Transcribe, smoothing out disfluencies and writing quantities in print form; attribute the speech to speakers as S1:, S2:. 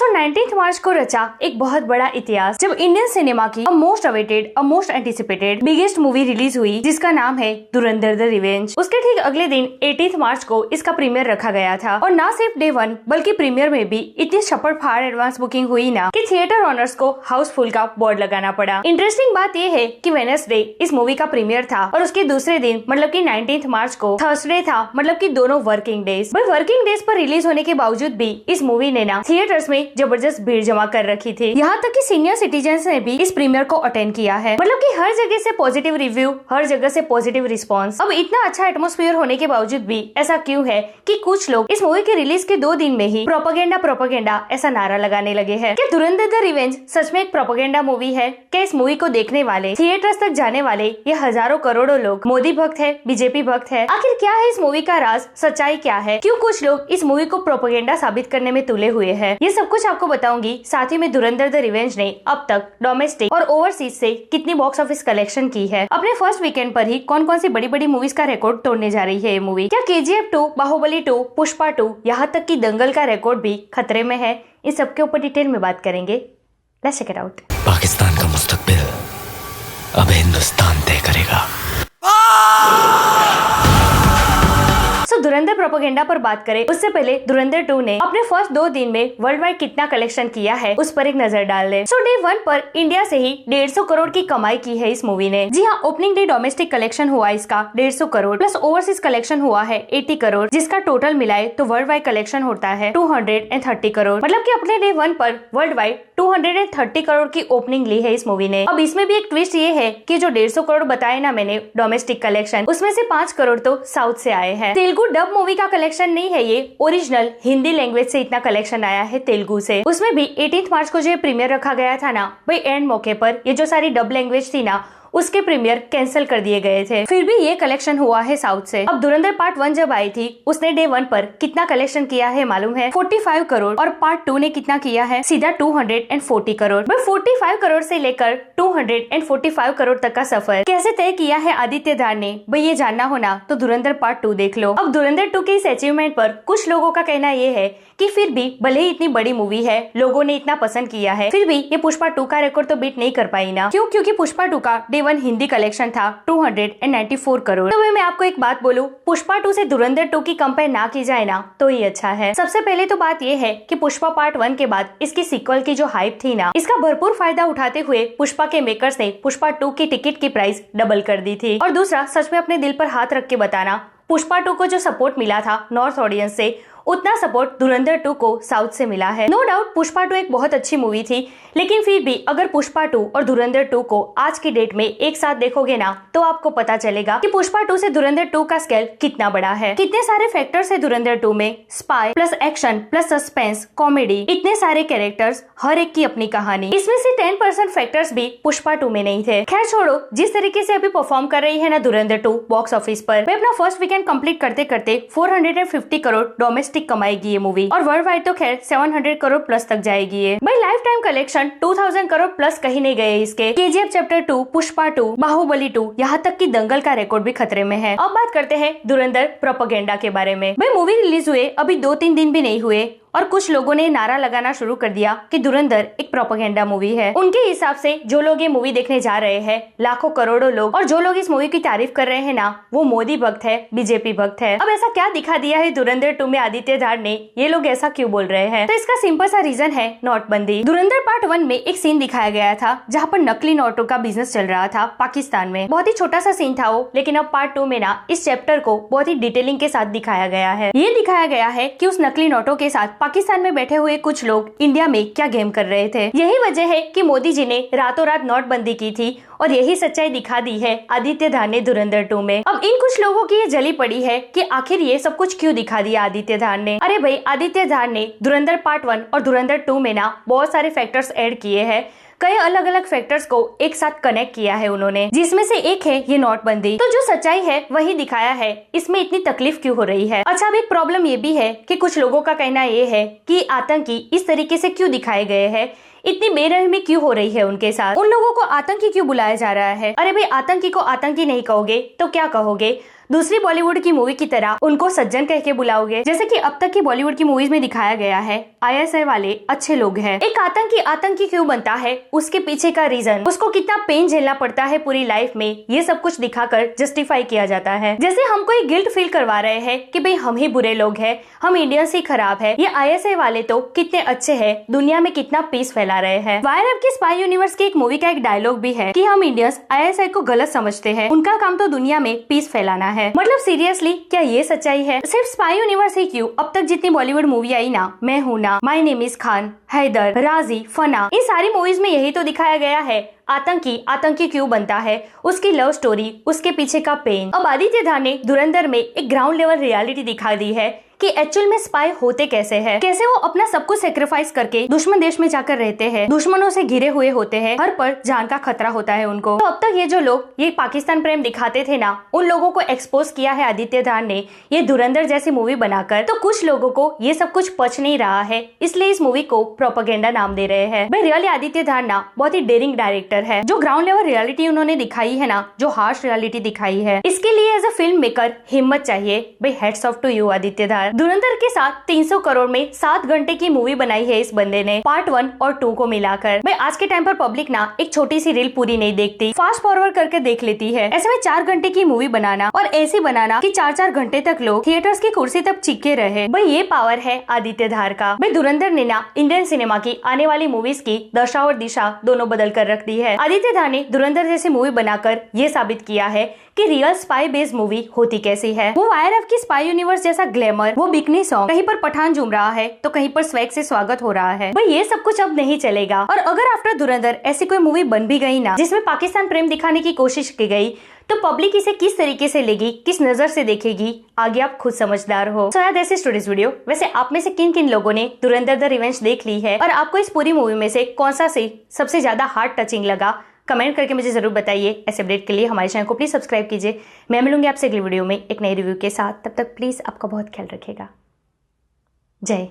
S1: 19 मार्च को रचा एक बहुत बड़ा इतिहास जब इंडियन सिनेमा की most awaited most anticipated biggest movie release हुई जिसका नाम है धुरंधर द रिवेंज। उसके ठीक अगले दिन 18 मार्च को इसका प्रीमियर रखा गया था और ना सिर्फ डे 1 बल्कि प्रीमियर में भी इतनी छप्पड़ फाड़ एडवांस बुकिंग हुई ना कि थिएटर ओनर्स को हाउसफुल का बोर्ड लगाना पड़ा। इंटरेस्टिंग बात यह है कि वेडनेसडे इस मूवी का प्रीमियर था और उसके दूसरे दिन मतलब कि 19 मार्च को थर्सडे था, मतलब कि दोनों वर्किंग डेज। वर्किंग डेज पर रिलीज होने के बावजूद भी इस मूवी ने ना थिएटर्स में जबरदस्त भीड़ जमा कर रखी थी। यहाँ तक कि सीनियर सिटीजन्स ने भी इस प्रीमियर को अटेंड किया है। मतलब कि हर जगह से पॉजिटिव रिव्यू, हर जगह से पॉजिटिव रिस्पांस। अब इतना अच्छा एटमॉस्फेयर होने के बावजूद भी ऐसा क्यों है कि कुछ लोग इस मूवी के रिलीज के 2 दिन में ही प्रोपेगेंडा ऐसा नारा लगाने लगे हैं। क्या धुरंधर द रिवेंज सच में एक प्रोपेगेंडा मूवी है? क्या इस मूवी को देखने वाले, थिएटर्स तक जाने वाले ये हजारों करोड़ों लोग मोदी भक्त है, बीजेपी भक्त है? आखिर क्या है इस मूवी का राज, सच्चाई क्या है? क्यों कुछ लोग इस मूवी को प्रोपेगेंडा साबित करने में तुले हुए हैं? ये सब कुछ आपको बताऊंगी। साथ ही में धुरंधर द रिवेंज ने अब तक डोमेस्टिक और ओवरसीज से कितनी बॉक्स ऑफिस कलेक्शन की है, अपने फर्स्ट वीकेंड पर ही कौन कौन सी बड़ी बड़ी मूवीज का रिकॉर्ड तोड़ने जा रही है ये मूवी। क्या KGF 2, बाहुबली 2, पुष्पा 2, यहाँ तक कि दंगल का रिकॉर्ड भी खतरे में है? इन सबके ऊपर डिटेल में बात करेंगे। Let's check it out.
S2: Pakistan का मुस्तकबिल अब हिंदुस्तान तय करेगा।
S1: धुरंधर प्रोपेगेंडा पर बात करें उससे पहले धुरंधर 2 ने अपने फर्स्ट 2 दिन में वर्ल्ड वाइड कितना कलेक्शन किया है उस पर एक नजर डाल ले। डे 1 पर इंडिया से ही 150 करोड़ की कमाई की है इस मूवी ने। जी हाँ, ओपनिंग डे डोमेस्टिक कलेक्शन हुआ इसका 150 करोड़ प्लस ओवरसीज कलेक्शन हुआ है 80 करोड़, जिसका टोटल मिलाए तो वर्ल्ड वाइड कलेक्शन होता है 230 करोड़। मतलब कि अपने डे 1 पर वर्ल्ड वाइड 230 करोड़ की ओपनिंग ली है इस मूवी ने। अब इसमें भी एक ट्विस्ट ये है कि जो 150 करोड़ बताए ना मैंने डोमेस्टिक कलेक्शन, उसमें से 5 करोड़ तो साउथ से आए हैं। तेलुगु डब मूवी का कलेक्शन नहीं है ये, ओरिजिनल हिंदी लैंग्वेज से इतना कलेक्शन आया है तेलुगु से। उसमें भी 18 मार्च को जो प्रीमियर रखा गया था ना, भाई एंड मौके पर ये जो सारी डब लैंग्वेज थी ना उसके प्रीमियर कैंसिल कर दिए गए थे। फिर भी ये कलेक्शन हुआ है साउथ से। अब धुरंधर पार्ट 1 जब आई थी उसने डे 1 पर कितना कलेक्शन किया है मालूम है? 45 करोड़। और पार्ट 2 ने कितना किया है? सीधा 240 करोड़। 45 करोड़ से लेकर 245 करोड़ तक का सफर कैसे तय किया है आदित्य धार ने? भाई ये जानना हो ना तो धुरंधर पार्ट 2 देख लो। अब धुरंधर 2 के इस अचीवमेंट पर कुछ लोगों का कहना ये है कि फिर भी भले ही इतनी बड़ी मूवी है, लोगों ने इतना पसंद किया है, फिर भी ये पुष्पा 2 का रिकॉर्ड तो बीट नहीं कर पाई ना। क्यों? क्योंकि पुष्पा 2 का डे 1 हिंदी कलेक्शन था 294 करोड़। तो मैं आपको एक बात बोलूं, पुष्पा 2 से धुरंधर 2 की कंपेयर ना की जाए ना तो ही अच्छा है। सबसे पहले तो बात ये है कि पुष्पा पार्ट 1 के बाद इसकी सीक्वल की जो हाइप थी ना, इसका भरपूर फायदा उठाते हुए पुष्पा के मेकर्स ने पुष्पा 2 की टिकट की प्राइस डबल कर दी थी। और दूसरा, सच में अपने दिल पर हाथ रख के बताना, पुष्पा 2 को जो सपोर्ट मिला था नॉर्थ ऑडियंस से, उतना सपोर्ट धुरंधर 2 को साउथ से मिला है। नो डाउट पुष्पा 2 एक बहुत अच्छी मूवी थी, लेकिन फिर भी अगर पुष्पा 2 और धुरंधर 2 को आज की डेट में एक साथ देखोगे ना तो आपको पता चलेगा कि पुष्पा 2 से धुरंधर 2 का स्केल कितना बड़ा है। कितने सारे फैक्टर्स है धुरंधर 2 में, spy plus action plus suspense, comedy, इतने सारे कैरेक्टर्स, हर एक की अपनी कहानी। इसमें से 10% फैक्टर्स भी पुष्पा 2 में नहीं थे। खैर छोड़ो, जिस तरीके से अभी परफॉर्म कर रही है ना धुरंधर 2 बॉक्स ऑफिस पर, वे अपना फर्स्ट वीकेंड कंप्लीट करते करते 450 करोड़ डोमेस्टिक कमाएगी ये मूवी, और वर्ल्ड वाइड तो खैर 700 करोड़ प्लस तक जाएगी ये। भाई life time collection 2000 crore plus कहीं नहीं गए इसके। KGF चैप्टर 2, पुष्पा 2, बाहुबली 2, यहाँ तक कि दंगल का रिकॉर्ड भी खतरे में है। अब बात करते हैं धुरंधर प्रोपेगेंडा के बारे में। भाई मूवी रिलीज हुए अभी 2-3 दिन भी नहीं हुए और कुछ लोगों ने नारा लगाना शुरू कर दिया कि धुरंधर एक प्रोपेगेंडा मूवी है। उनके हिसाब से जो लोग ये मूवी देखने जा रहे हैं, लाखों करोड़ों लोग, और जो लोग इस मूवी की तारीफ कर रहे हैं ना, वो मोदी भक्त है, बीजेपी भक्त है। अब ऐसा क्या दिखा दिया है धुरंधर 2 में आदित्य धार ने, ये लोग ऐसा क्यों बोल रहे हैं? तो इसका सिंपल सा रीजन है नोटबंदी। धुरंधर पार्ट 1 में एक सीन दिखाया गया था जहाँ पर नकली नोटों का बिजनेस चल रहा था पाकिस्तान में। बहुत ही छोटा सा सीन था वो, लेकिन अब पार्ट 2 में ना इस चैप्टर को बहुत ही डिटेलिंग के साथ दिखाया गया है। ये दिखाया गया है कि उस नकली नोटों के साथ पाकिस्तान में बैठे हुए कुछ लोग इंडिया में क्या गेम कर रहे थे। यही वजह है कि मोदी जी ने रातों रात नोटबंदी की थी और यही सच्चाई दिखा दी है आदित्य धार ने धुरंधर 2 में। अब इन कुछ लोगों की ये जली पड़ी है कि आखिर ये सब कुछ क्यों दिखा दिया आदित्य धार ने। अरे भाई, आदित्य धार ने धुरंधर पार्ट 1 और धुरंधर 2 में ना बहुत सारे फैक्टर्स ऐड किए हैं। कई अलग अलग फैक्टर्स को एक साथ कनेक्ट किया है उन्होंने, जिसमें से एक है ये नोटबंदी। तो जो सच्चाई है वही दिखाया है, इसमें इतनी तकलीफ क्यों हो रही है? अच्छा, अब एक प्रॉब्लम ये भी है कि कुछ लोगों का कहना ये है कि आतंकी इस तरीके से क्यों दिखाए गए हैं, इतनी बेरहमी क्यों हो रही है उनके साथ, उन लोगों को आतंकी क्यों बुलाया जा रहा है? अरे भाई, आतंकी को आतंकी नहीं कहोगे तो क्या कहोगे? दूसरी बॉलीवुड की मूवी की तरह उनको सज्जन कह के बुलाओगे? जैसे कि अब तक की बॉलीवुड की मूवीज में दिखाया गया है, ISI वाले अच्छे लोग हैं। एक आतंकी क्यों बनता है, उसके पीछे का रीजन, उसको कितना पेन झेलना पड़ता है पूरी लाइफ में, ये सब कुछ दिखाकर जस्टिफाई किया जाता है। जैसे हमको एक गिल्ट फील करवा रहे हैं कि भाई हम ही बुरे लोग हैं, हम इंडियंस ही खराब है, ये ISI वाले तो कितने अच्छे हैं, दुनिया में कितना पीस फैला रहे हैं। वायर की स्पाई यूनिवर्स की एक मूवी का एक डायलॉग भी है कि हम इंडियंस ISI को गलत समझते हैं, उनका काम तो दुनिया में पीस फैलाना है। मतलब सीरियसली क्या ये सच्चाई है? सिर्फ स्पाई यूनिवर्स ही क्यों, अब तक जितनी बॉलीवुड मूवी आई ना, मैं हूं ना, my name is Khan, Haider, Raazi, Fanaa, इन सारी मूवीज में यही तो दिखाया गया है, आतंकी क्यों बनता है, उसकी लव स्टोरी, उसके पीछे का पेन। अब आदित्य धा ने धुरंधर में एक ग्राउंड लेवल रियलिटी दिखा दी है कि एक्चुअल में स्पाई होते कैसे हैं, कैसे वो अपना सब कुछ सेक्रीफाइस करके दुश्मन देश में जाकर रहते हैं, दुश्मनों से घिरे हुए होते हैं, हर पल जान का खतरा होता है उनको। तो अब तक ये जो लोग ये पाकिस्तान प्रेम दिखाते थे ना, उन लोगों को एक्सपोज किया है आदित्य धा ने ये धुरंधर जैसी मूवी बनाकर। तो कुछ लोगों को ये सब कुछ पच नहीं रहा है, इसलिए इस मूवी को प्रोपेगेंडा नाम दे रहे हैं। भाई रियली आदित्य धा ना बहुत ही डेयरिंग डायरेक्टर है। जो ग्राउंड लेवल रियलिटी उन्होंने दिखाई है ना, जो हार्श रियलिटी दिखाई है, इसके लिए एज अ फिल्म मेकर हिम्मत चाहिए। भाई hats off to you Aditya Dhar. Dhurandhar के साथ 300 करोड़ में 7 घंटे की मूवी बनाई है इस बंदे ने, पार्ट 1 और 2 को मिलाकर। भाई आज के टाइम पर पब्लिक ना एक छोटी सी रील पूरी नहीं देखती, फास्ट फॉरवर्ड करके देख लेती है। ऐसे में 4 घंटे की मूवी बनाना और ऐसी बनाना कि 4-4 घंटे तक लोग थिएटर्स की कुर्सी तक चिपके रहे, भाई ये पावर है आदित्य धार का। भाई धुरंधर ने ना इंडियन सिनेमा की आने वाली मूवीज की दशा और दिशा दोनों बदल कर रख दी है। आदित्य धार ने धुरंधर जैसी मूवी बनाकर ये साबित किया है कि रियल स्पाई बेस्ड मूवी होती कैसी है। वो वायर की स्पाई यूनिवर्स जैसा ग्लैमर, वो बिकनी सॉन्ग, कहीं पर पठान झूम रहा है तो कहीं पर स्वैग से स्वागत हो रहा है। भाई ये सब कुछ अब नहीं चलेगा। और अगर आफ्टर धुरंधर ऐसी कोई मूवी बन भी गई ना, जिसमें पाकिस्तान प्रेम दिखाने की कोशिश की गई, तो पब्लिक इसे किस तरीके से लेगी, किस नजर से देखेगी, आगे आप खुद समझदार हो। So that's it today's video. वैसे आप में से किन किन लोगों ने धुरंधर द रिवेंज देख ली है और आपको इस पूरी मूवी में से कौन सा से सबसे ज्यादा हार्ट टचिंग लगा, कमेंट करके मुझे जरूर बताइए। ऐसे अपडेट के लिए हमारे चैनल को प्लीज सब्सक्राइब कीजिए। मैं मिलूंगी आपसे अगली वीडियो में एक नई रिव्यू के साथ। तब तक प्लीज आपका बहुत ख्याल रखिएगा। जय